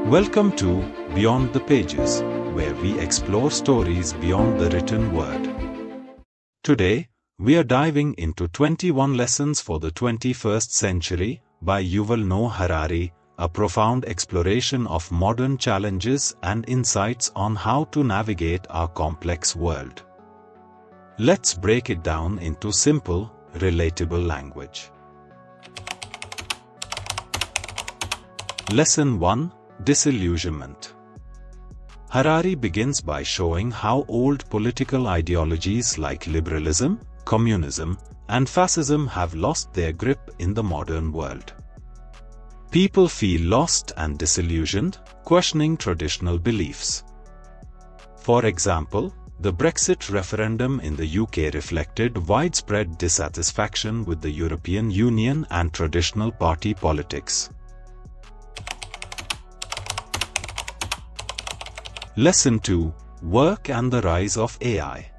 Welcome to Beyond the Pages, where we explore stories beyond the written word. Today, we are diving into 21 Lessons for the 21st Century by Yuval Noah Harari, a profound exploration of modern challenges and insights on how to navigate our complex world. Let's break it down into simple, relatable language. Lesson 1: Disillusionment. Harari begins by showing how old political ideologies like liberalism, communism, and fascism have lost their grip in the modern world. People feel lost and disillusioned, questioning traditional beliefs. For example, the Brexit referendum in the UK reflected widespread dissatisfaction with the European Union and traditional party politics. Lesson 2: Work and the Rise of AI.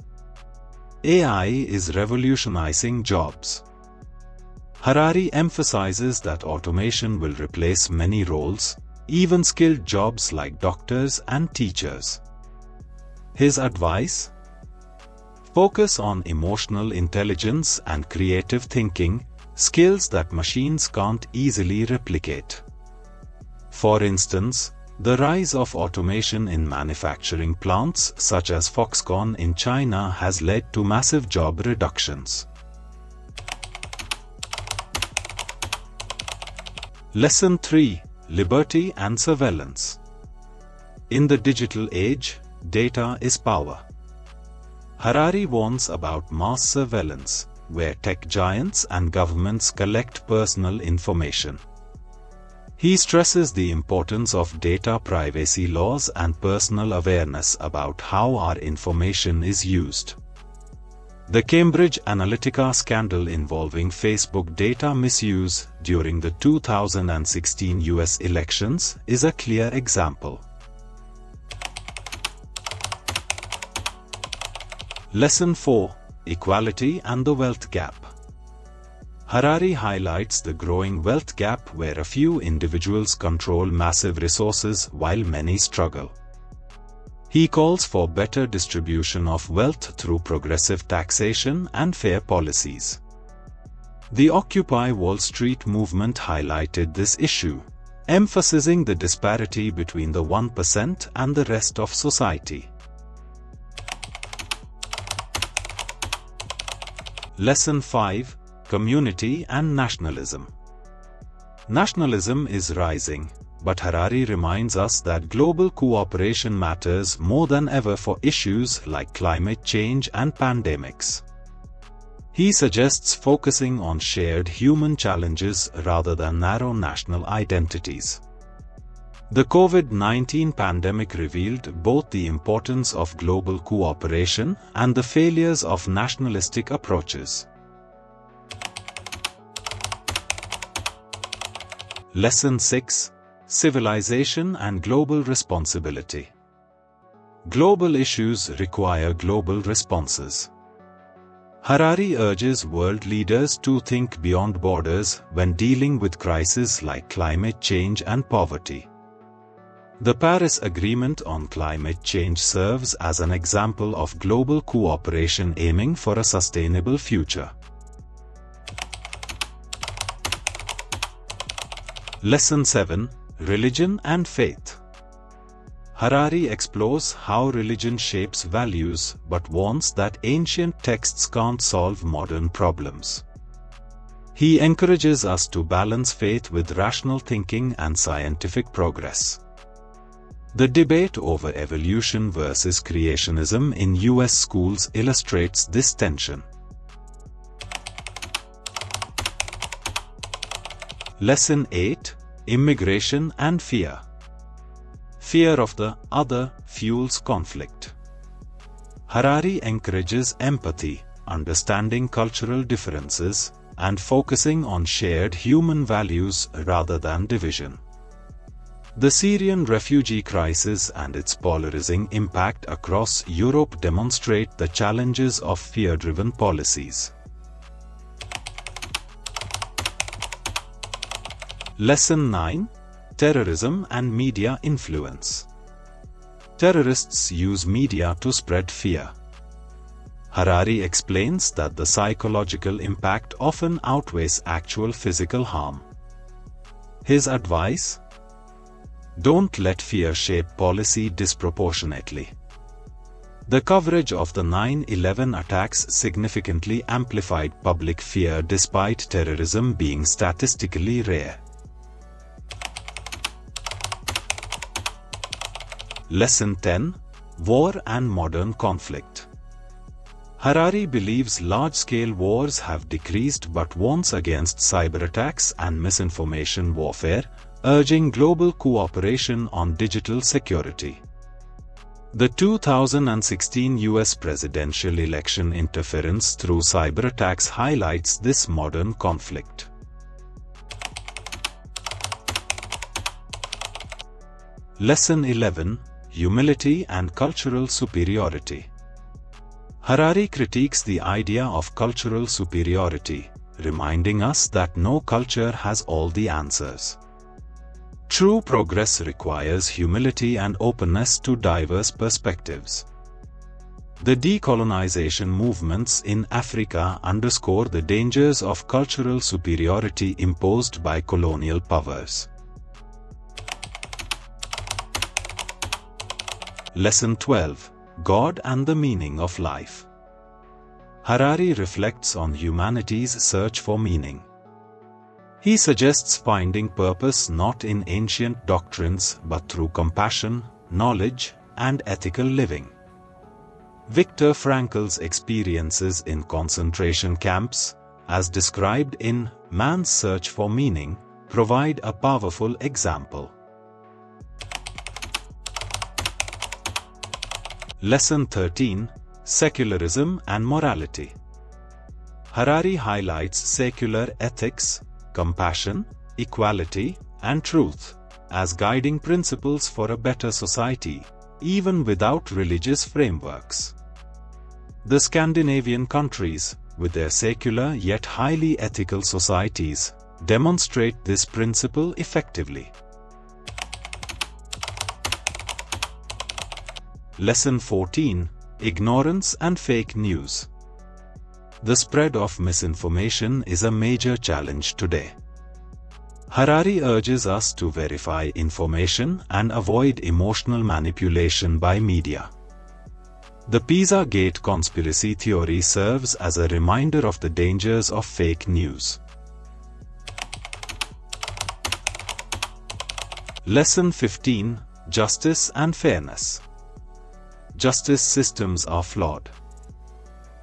AI is revolutionizing jobs. Harari emphasizes that automation will replace many roles, even skilled jobs like doctors and teachers. His advice? Focus on emotional intelligence and creative thinking, skills that machines can't easily replicate. For instance, the rise of automation in manufacturing plants such as Foxconn in China has led to massive job reductions. Lesson 3: Liberty and Surveillance. In the digital age, data is power. Harari warns about mass surveillance, where tech giants and governments collect personal information. He stresses the importance of data privacy laws and personal awareness about how our information is used. The Cambridge Analytica scandal involving Facebook data misuse during the 2016 US elections is a clear example. Lesson 4: Equality and the Wealth Gap. Harari highlights the growing wealth gap where a few individuals control massive resources while many struggle. He calls for better distribution of wealth through progressive taxation and fair policies. The Occupy Wall Street movement highlighted this issue, emphasizing the disparity between the 1% and the rest of society. Lesson 5: Community and Nationalism. Nationalism is rising, but Harari reminds us that global cooperation matters more than ever for issues like climate change and pandemics. He suggests focusing on shared human challenges rather than narrow national identities. The COVID-19 pandemic revealed both the importance of global cooperation and the failures of nationalistic approaches. Lesson 6: Civilization and Global Responsibility. Global issues require global responses. Harari urges world leaders to think beyond borders when dealing with crises like climate change and poverty. The Paris Agreement on climate change serves as an example of global cooperation aiming for a sustainable future. Lesson 7: Religion and Faith. Harari explores how religion shapes values but warns that ancient texts can't solve modern problems. He encourages us to balance faith with rational thinking and scientific progress. The debate over evolution versus creationism in US schools illustrates this tension. Lesson 8: Immigration and Fear. Fear of the other fuels conflict. Harari encourages empathy, understanding cultural differences, and focusing on shared human values rather than division. The Syrian refugee crisis and its polarizing impact across Europe demonstrate the challenges of fear-driven policies. Lesson 9: Terrorism and media influence. Terrorists use media to spread fear. Harari explains that the psychological impact often outweighs actual physical harm. His advice? Don't let fear shape policy disproportionately. The coverage of the 9/11 attacks significantly amplified public fear despite terrorism being statistically rare. Lesson 10: War and Modern Conflict. Harari believes large-scale wars have decreased but warns against cyberattacks and misinformation warfare, urging global cooperation on digital security. The 2016 US presidential election interference through cyberattacks highlights this modern conflict. Lesson 11: Humility and Cultural Superiority. Harari critiques the idea of cultural superiority, reminding us that no culture has all the answers. True progress requires humility and openness to diverse perspectives. The decolonization movements in Africa underscore the dangers of cultural superiority imposed by colonial powers. Lesson 12: God and the Meaning of Life. Harari reflects on humanity's search for meaning. He suggests finding purpose not in ancient doctrines but through compassion, knowledge, and ethical living. Viktor Frankl's experiences in concentration camps, as described in Man's Search for Meaning, provide a powerful example. Lesson 13: Secularism and Morality. Harari highlights secular ethics, compassion, equality, and truth as guiding principles for a better society, even without religious frameworks. The Scandinavian countries, with their secular yet highly ethical societies, demonstrate this principle effectively. Lesson 14: Ignorance and Fake News. The spread of misinformation is a major challenge today. Harari urges us to verify information and avoid emotional manipulation by media. The Pizzagate conspiracy theory serves as a reminder of the dangers of fake news. Lesson 15: Justice and Fairness. Justice systems are flawed.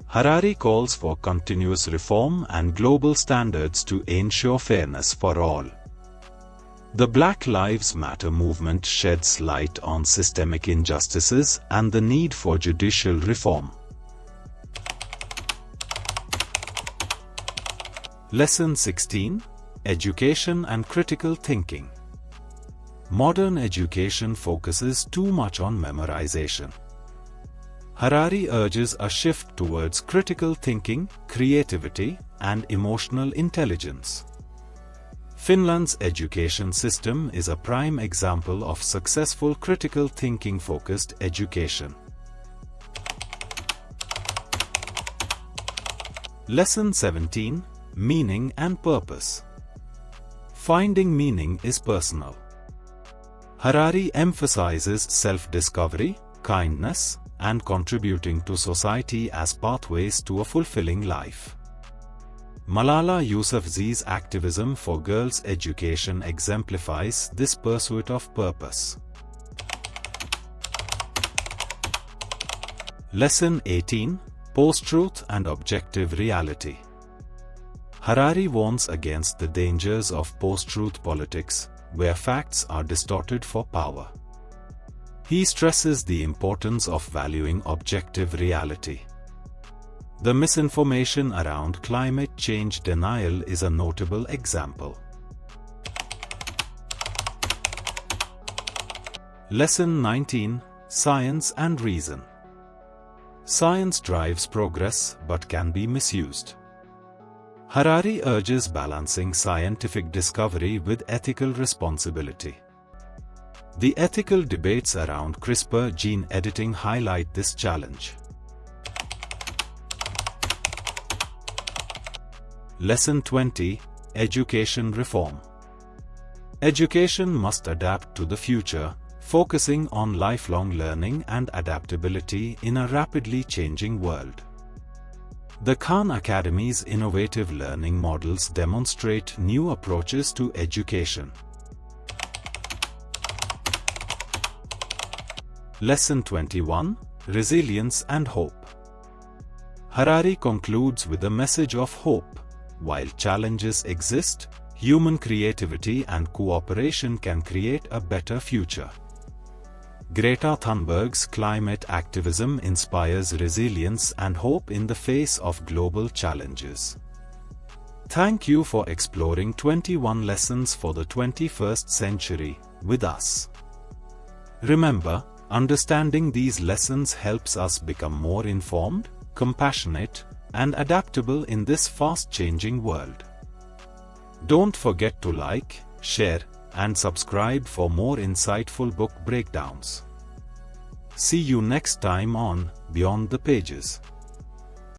Harari calls for continuous reform and global standards to ensure fairness for all. The Black Lives Matter movement sheds light on systemic injustices and the need for judicial reform. Lesson 16: Education and Critical Thinking. Modern education focuses too much on memorization. Harari urges a shift towards critical thinking, creativity, and emotional intelligence. Finland's education system is a prime example of successful critical thinking-focused education. Lesson 17: Meaning and Purpose. Finding meaning is personal. Harari emphasizes self-discovery, kindness, and contributing to society as pathways to a fulfilling life. Malala Yousafzai's activism for girls' education exemplifies this pursuit of purpose. Lesson 18: Post-Truth and Objective Reality. Harari warns against the dangers of post-truth politics, where facts are distorted for power. He stresses the importance of valuing objective reality. The misinformation around climate change denial is a notable example. Lesson 19: Science and Reason. Science drives progress but can be misused. Harari urges balancing scientific discovery with ethical responsibility. The ethical debates around CRISPR gene editing highlight this challenge. Lesson 20: Education Reform. Education must adapt to the future, focusing on lifelong learning and adaptability in a rapidly changing world. The Khan Academy's innovative learning models demonstrate new approaches to education. Lesson 21: Resilience and Hope. Harari concludes with a message of hope. While challenges exist, human creativity and cooperation can create a better future. Greta Thunberg's climate activism inspires resilience and hope in the face of global challenges. Thank you for exploring 21 lessons for the 21st century with us. Remember, understanding these lessons helps us become more informed, compassionate, and adaptable in this fast-changing world. Don't forget to like, share, and subscribe for more insightful book breakdowns. See you next time on Beyond the Pages.